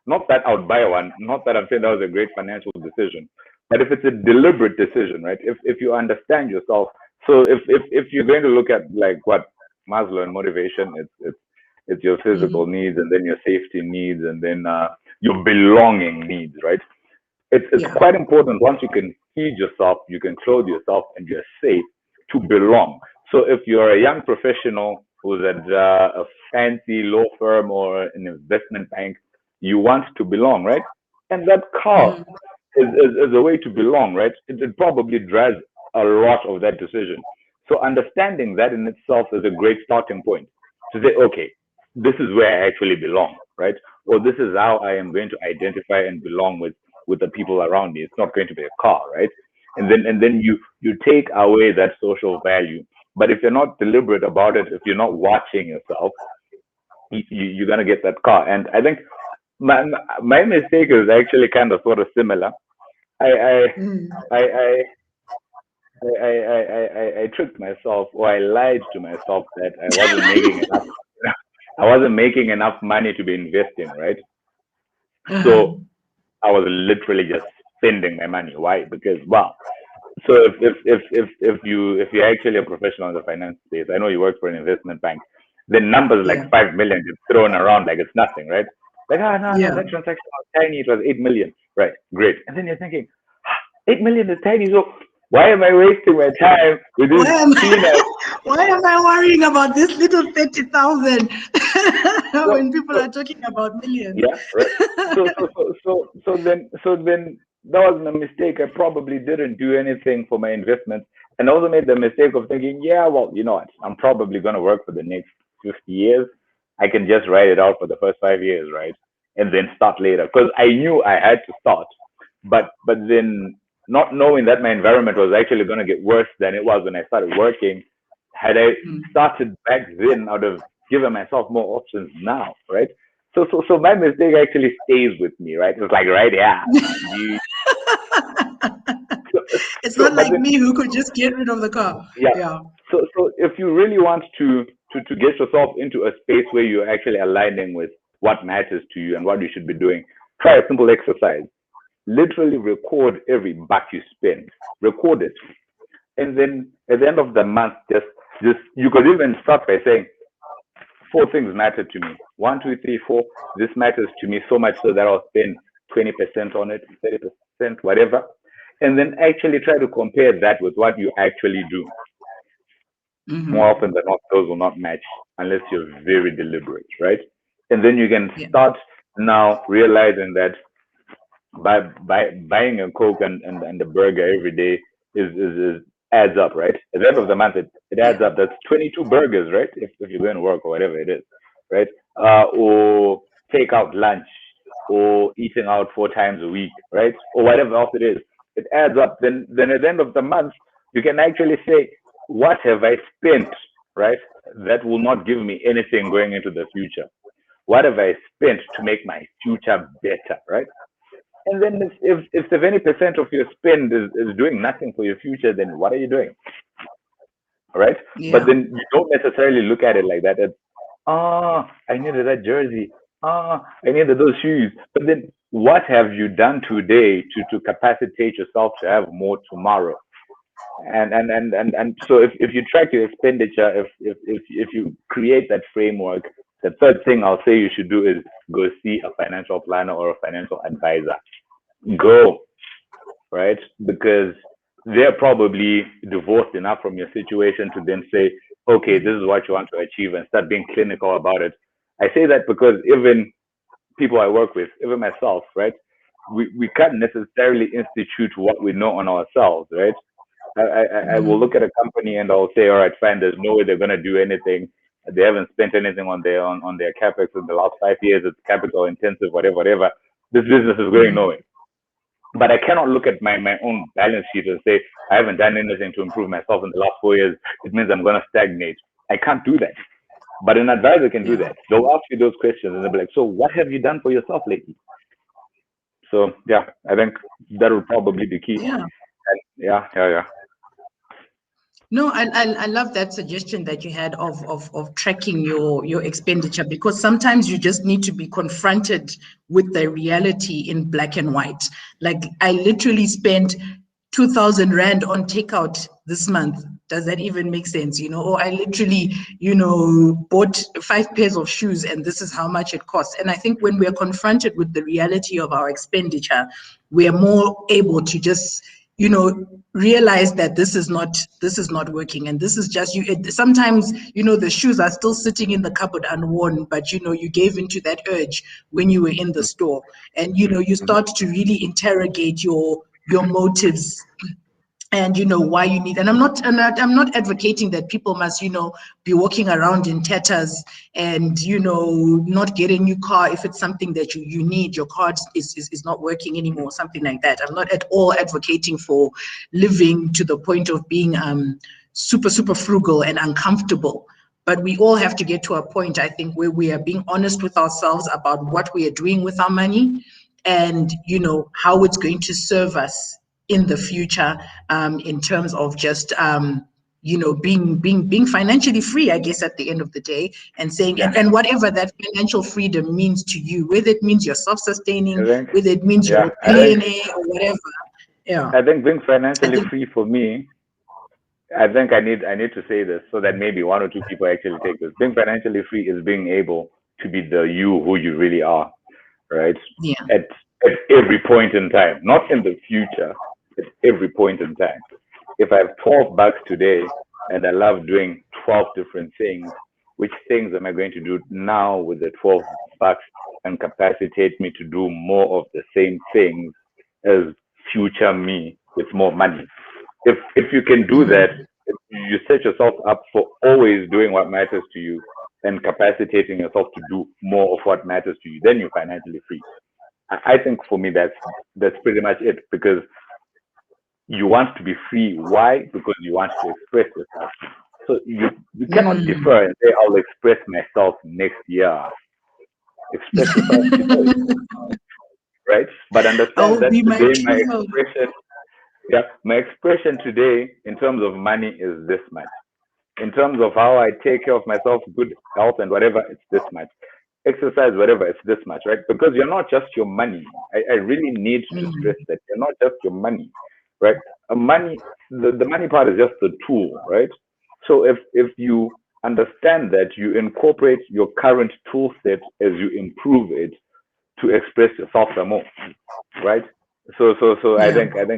not that I would buy one, not that I'm saying that was a great financial decision, but if it's a deliberate decision, right? If you understand yourself, so if you're going to look at like what Maslow and motivation, it's your physical needs, and then your safety needs, and then your belonging needs, right? It's quite important once you can feed yourself, you can clothe yourself, and you're safe to belong. So if you're a young professional who's at a fancy law firm or an investment bank, you want to belong, right? And that car is a way to belong, right? It probably drives a lot of that decision. So understanding that in itself is a great starting point to say, okay, this is where I actually belong, right? Or this is how I am going to identify and belong with the people around me. It's not going to be a car, right? And then you take away that social value. But if you're not deliberate about it, if you're not watching yourself, you're gonna get that car. And I think my mistake is actually kind of sort of similar. I I tricked myself, or I lied to myself that I wasn't making enough. I wasn't making enough money to be investing, right? So I was literally just spending my money. Why? Because wow. So if you're actually a professional in the finance space, I know you work for an investment bank, then numbers like 5 million get thrown around like it's nothing, right? Like, no, that transaction was tiny, it was 8 million. Right, great. And then you're thinking, 8 million is tiny, so why am I wasting my time with this peanut? Why am I worrying about this little 30,000 when people are talking about millions? Yeah, right. So then that was a mistake. I probably didn't do anything for my investments, and I also made the mistake of thinking, yeah, well, you know what? I'm probably going to work for the next 50 years. I can just write it out for the first 5 years, right? And then start later, because I knew I had to start, but then not knowing that my environment was actually going to get worse than it was when I started working. Had I started back then, I would have given myself more options now, right? So my mistake actually stays with me, right? It's like, right, yeah. It's not like me who could just get rid of the car. Yeah. So if you really want to get yourself into a space where you're actually aligning with what matters to you and what you should be doing, try a simple exercise. Literally record every buck you spend. Record it. And then at the end of the month, just you could even start by saying, 4 things matter to me. 1, 2, 3, 4. This matters to me so much so that I'll spend 20% on it, 30%, whatever. And then actually try to compare that with what you actually do. More often than not, those will not match unless you're very deliberate, right? And then you can start now realizing that by buying a Coke and a burger every day is adds up, right? At the end of the month, it adds up. That's 22 burgers, right? If you're going to work or whatever it is, right? Or take out lunch, or eating out 4 times a week, right? Or whatever else it is. It adds up. Then at the end of the month, you can actually say, what have I spent, right? That will not give me anything going into the future. What have I spent to make my future better, right? And then if 70% of your spend is doing nothing for your future, then what are you doing? Right? But then you don't necessarily look at it like that. It's, I needed that jersey. I needed those shoes. But then what have you done today to capacitate yourself to have more tomorrow? And so if you track your expenditure, if you create that framework, the third thing I'll say you should do is go see a financial planner or a financial advisor. Go, right? Because they're probably divorced enough from your situation to then say, okay, this is what you want to achieve, and start being clinical about it. I say that because even people I work with, even myself, right? We can't necessarily institute what we know on ourselves, right? I will look at a company and I'll say, all right, fine, there's no way they're going to do anything. They haven't spent anything on their capex in the last 5 years. It's capital intensive, whatever. This business is going nowhere. But I cannot look at my own balance sheet and say, I haven't done anything to improve myself in the last 4 years. It means I'm going to stagnate. I can't do that. But an advisor can do that. They'll ask you those questions and they'll be like, so what have you done for yourself lately? So yeah, I think that will probably be key. Yeah. No, I love that suggestion that you had of tracking your expenditure, because sometimes you just need to be confronted with the reality in black and white. Like, I literally spent 2,000 Rand on takeout this month. Does that even make sense? Or I literally, bought 5 pairs of shoes and this is how much it costs. And I think when we're confronted with the reality of our expenditure, we are more able to just, realize that this is not working, and this is just you. Sometimes, the shoes are still sitting in the cupboard unworn, but you gave into that urge when you were in the store, and you start to really interrogate your motives, and why you need. And I'm not advocating that people must be walking around in tatters and not get a new car if it's something that you need. Your car is not working anymore, something like that. I'm not at all advocating for living to the point of being super frugal and uncomfortable. But we all have to get to a point, I think, where we are being honest with ourselves about what we are doing with our money, and how it's going to serve us in the future, in terms of just being financially free, I guess, at the end of the day, and saying, and whatever that financial freedom means to you, whether it means you're self-sustaining, whether it means you're a billionaire or whatever. I think being financially free for me, I think I need to say this so that maybe 1 or 2 people actually take this. Being financially free is being able to be the you who you really are, right? Yeah. At every point in time, not in the future, at every point in time. If I have 12 bucks today and I love doing 12 different things, which things am I going to do now with the 12 bucks and capacitate me to do more of the same things as future me with more money? If you can do that, if you set yourself up for always doing what matters to you and capacitating yourself to do more of what matters to you, then you're financially free. I think for me that's pretty much it, because you want to be free. Why? Because you want to express yourself. So you cannot defer and say, I'll express myself next year. Express yourself today. Right? But understand that today my expression today in terms of money is this much. In terms of how I take care of myself, good health and whatever, it's this much. Exercise, whatever, it's this much, right? Because you're not just your money. I really need to stress that you're not just your money, right? The money part is just the tool, right? So if you understand that, you incorporate your current tool set as you improve it to express yourself some more, right? So I think that's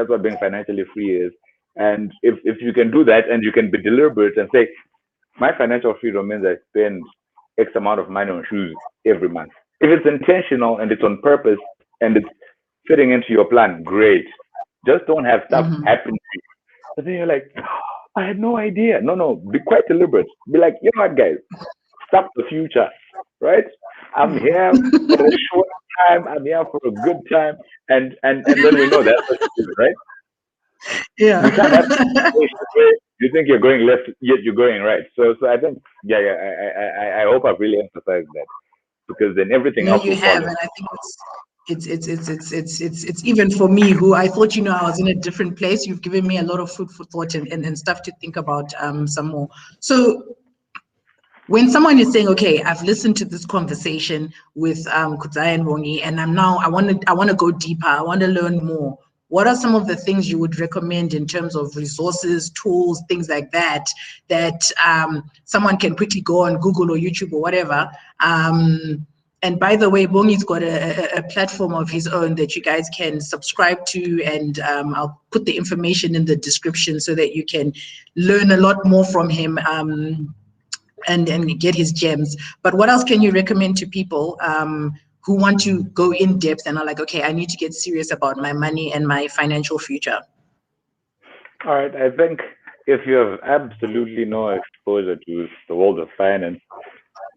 what being financially free is. And if you can do that and you can be deliberate and say, my financial freedom means I spend X amount of money on shoes every month. If it's intentional and it's on purpose and it's fitting into your plan, great. Just don't have stuff happen to you. But then you're like, oh, I had no idea. No, be quite deliberate. Be like, you know what, guys, stop the future, right? I'm here for a short time. I'm here for a good time. And then we know that's what you do, right? Yeah. You can't have situations where you think you're going left, yet you're going right. So I think, I hope I've really emphasized that, because then everything else will follow. And I think it's even for me, who I thought I was in a different place. You've given me a lot of food for thought and stuff to think about some more. So when someone is saying, okay, I've listened to this conversation with Kudzai and Bongi, and I want to go deeper, I want to learn more. What are some of the things you would recommend in terms of resources, tools, things like that someone can quickly go on Google or YouTube or whatever, And by the way, Bongi's got a platform of his own that you guys can subscribe to, and I'll put the information in the description so that you can learn a lot more from him and get his gems. But what else can you recommend to people who want to go in depth and are like, okay, I need to get serious about my money and my financial future? All right. I think if you have absolutely no exposure to the world of finance,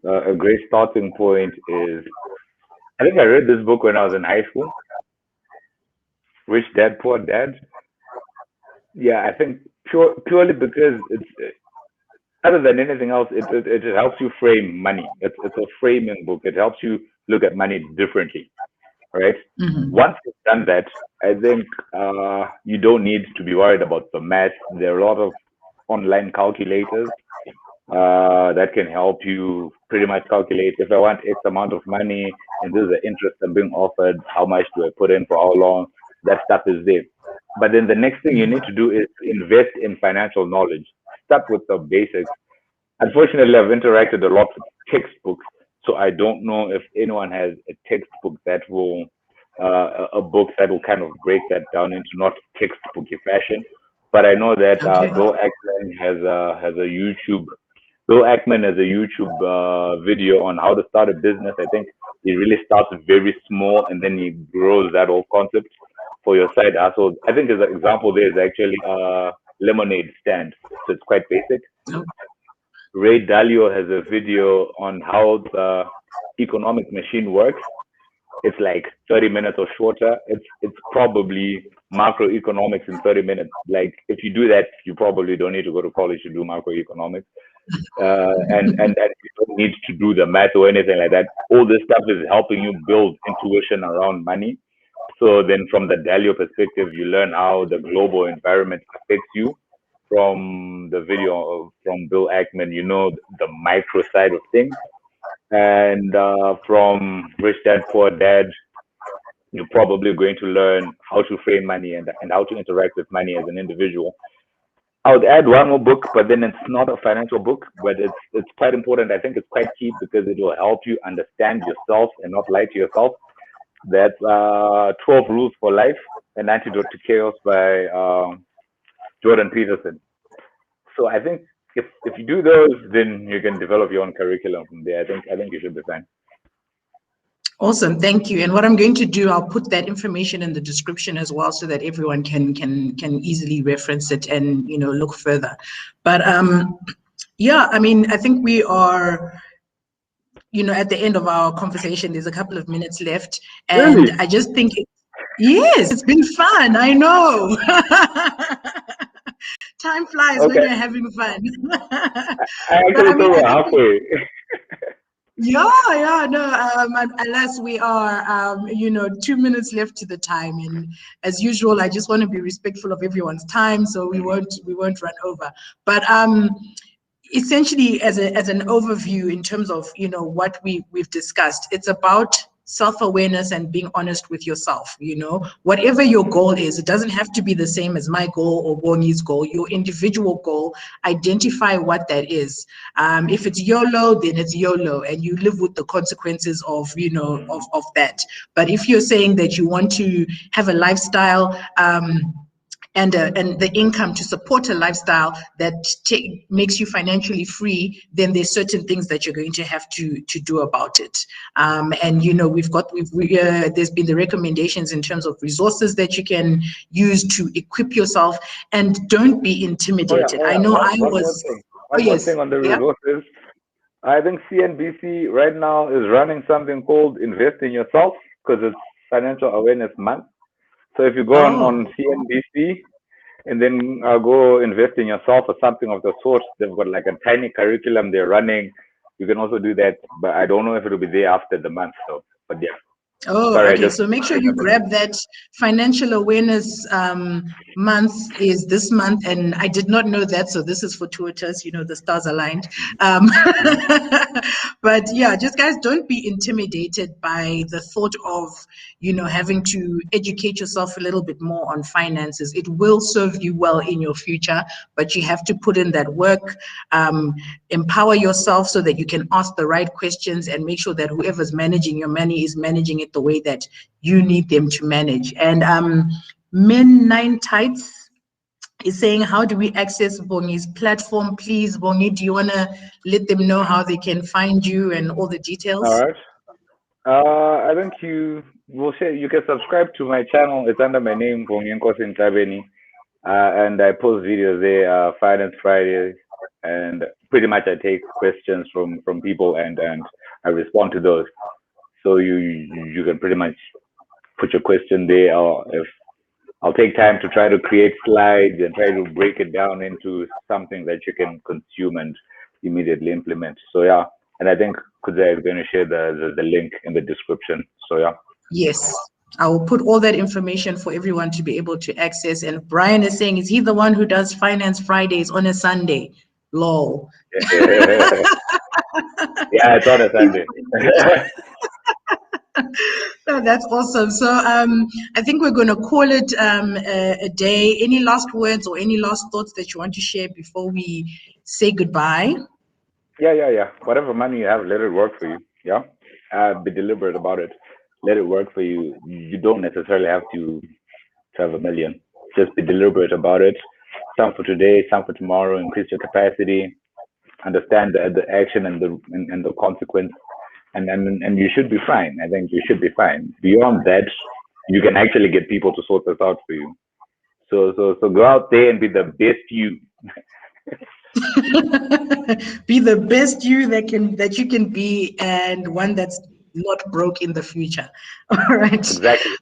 a great starting point is, I think I read this book when I was in high school, Rich Dad Poor Dad. Yeah, I think purely because it's other than anything else, it helps you frame money. It's a framing book. It helps you look at money differently, right? Mm-hmm. Once you've done that, I think you don't need to be worried about the math. There are a lot of online calculators that can help you pretty much calculate, if I want X amount of money and this is the interest I'm being offered, how much do I put in for how long? That stuff is there. But then the next thing you need to do is invest in financial knowledge. Start with the basics. Unfortunately, I've interacted a lot with textbooks, so I don't know if anyone has a textbook that will, a book that will kind of break that down into not textbooky fashion. But I know that Okay. has a YouTube. Bill Ackman has a YouTube video on how to start a business. I think he really starts very small and then he grows that whole concept for your side hustle. I think as an example, there is actually a lemonade stand, so it's quite basic. Ray Dalio has a video on how the economic machine works. It's like 30 minutes or shorter. It's probably macroeconomics in 30 minutes. Like if you do that, you probably don't need to go to college to do macroeconomics. And that you don't need to do the math or anything like that. All this stuff is helping you build intuition around money. So then from the Dalio perspective, you learn how the global environment affects you. From the video from Bill Ackman, you know the micro side of things. And from Rich Dad Poor Dad, you're probably going to learn how to frame money and how to interact with money as an individual. I would add one more book, but then it's not a financial book, but it's quite important. I think it's quite key because it will help you understand yourself and not lie to yourself. That's 12 Rules for Life, An Antidote to Chaos by Jordan Peterson. So I think if you do those, then you can develop your own curriculum from there. I think you should be fine. Awesome, thank you. And what I'm going to do, I'll put that information in the description as well, so that everyone can easily reference it and look further. But yeah, I mean, I think we are at the end of our conversation. There's a couple of minutes left, and Really? I just think yes, it's been fun. I know. Time flies when you're having fun. I actually thought we're halfway. Yeah, no, alas, we are, 2 minutes left to the time. And as usual, I just want to be respectful of everyone's time, so we won't run over. But essentially, as an overview in terms of, what we've discussed, it's about self-awareness and being honest with yourself. Whatever your goal is, it doesn't have to be the same as my goal or Bongi's goal. Your individual goal, identify what that is. If it's YOLO, then it's YOLO, and you live with the consequences of of that. But if you're saying that you want to have a lifestyle and the income to support a lifestyle that makes you financially free, then there's certain things that you're going to have to do about it. And there's been the recommendations in terms of resources that you can use to equip yourself, and don't be intimidated. I know I was. One more thing on the resources. I think CNBC right now is running something called Invest in Yourself, because it's Financial Awareness Month. So if you go on CNBC and then go invest in yourself or something of the sort, they've got like a tiny curriculum they're running. You can also do that, but I don't know if it'll be there after the month. So, but yeah. Oh, sorry, okay. So make sure you grab that financial awareness month is this month, and I did not know that, so this is fortuitous, you know, the stars aligned. But yeah, just guys, don't be intimidated by the thought of, you know, having to educate yourself a little bit more on finances. It will serve you well in your future, but you have to put in that work, empower yourself so that you can ask the right questions and make sure that whoever's managing your money is managing it the way that you need them to manage. And Min 9 Tights is saying, how do we access Bongi's platform? Please, Bongi, do you want to let them know how they can find you and all the details? All right. I think you will say you can subscribe to my channel. It's under my name, Bonginkosi Ntabeni. And I post videos there, Finance Fridays, and pretty much I take questions from people and I respond to those. So you can pretty much put your question there, or if I'll take time to try to create slides and try to break it down into something that you can consume and immediately implement. So yeah, and I think Kudza is going to share the link in the description. So yeah. Yes, I will put all that information for everyone to be able to access. And Brian is saying, is he the one who does Finance Fridays on a Sunday? Lol. Yeah, it's on a Sunday. No, that's awesome. So I think we're going to call it a day. Any last words or any last thoughts that you want to share before we say goodbye? Yeah. Whatever money you have, let it work for you. Yeah. Be deliberate about it. Let it work for you. You don't necessarily have to have $1 million. Just be deliberate about it. Some for today, some for tomorrow. Increase your capacity. Understand the action and the consequence, and you should be fine. I think you should be fine. Beyond that, you can actually get people to sort this out for you. So go out there and be the best you. Be the best you that you can be, and one that's not broke in the future. All right. Exactly.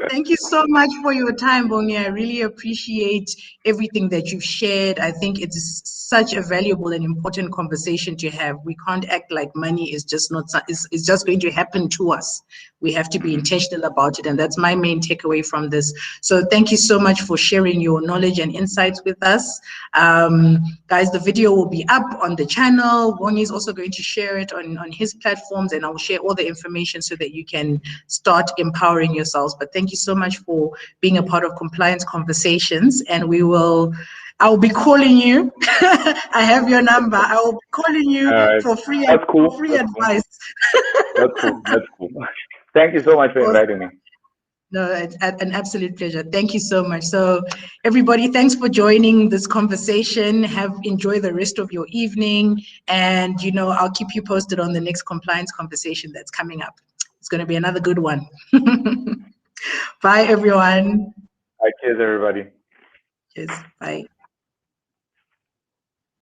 Thank you so much for your time, Bongi. I really appreciate everything that you've shared. I think it's such a valuable and important conversation to have. We can't act like money is just not, it's just going to happen to us. We have to be intentional about it. And that's my main takeaway from this. So thank you so much for sharing your knowledge and insights with us. Guys, the video will be up on the channel. Bongi is also going to share it on his platforms, and I will share all the information so that you can start empowering yourselves. But thank you so much for being a part of Compliance Conversations, and I will be calling you. I have your number. I will be calling you for free advice. That's cool. Thank you so much for inviting me. No, it's an absolute pleasure. Thank you so much. So everybody, thanks for joining this conversation. Enjoy the rest of your evening. And, I'll keep you posted on the next compliance conversation that's coming up. It's going to be another good one. Bye, everyone. Cheers, everybody. Cheers. Bye.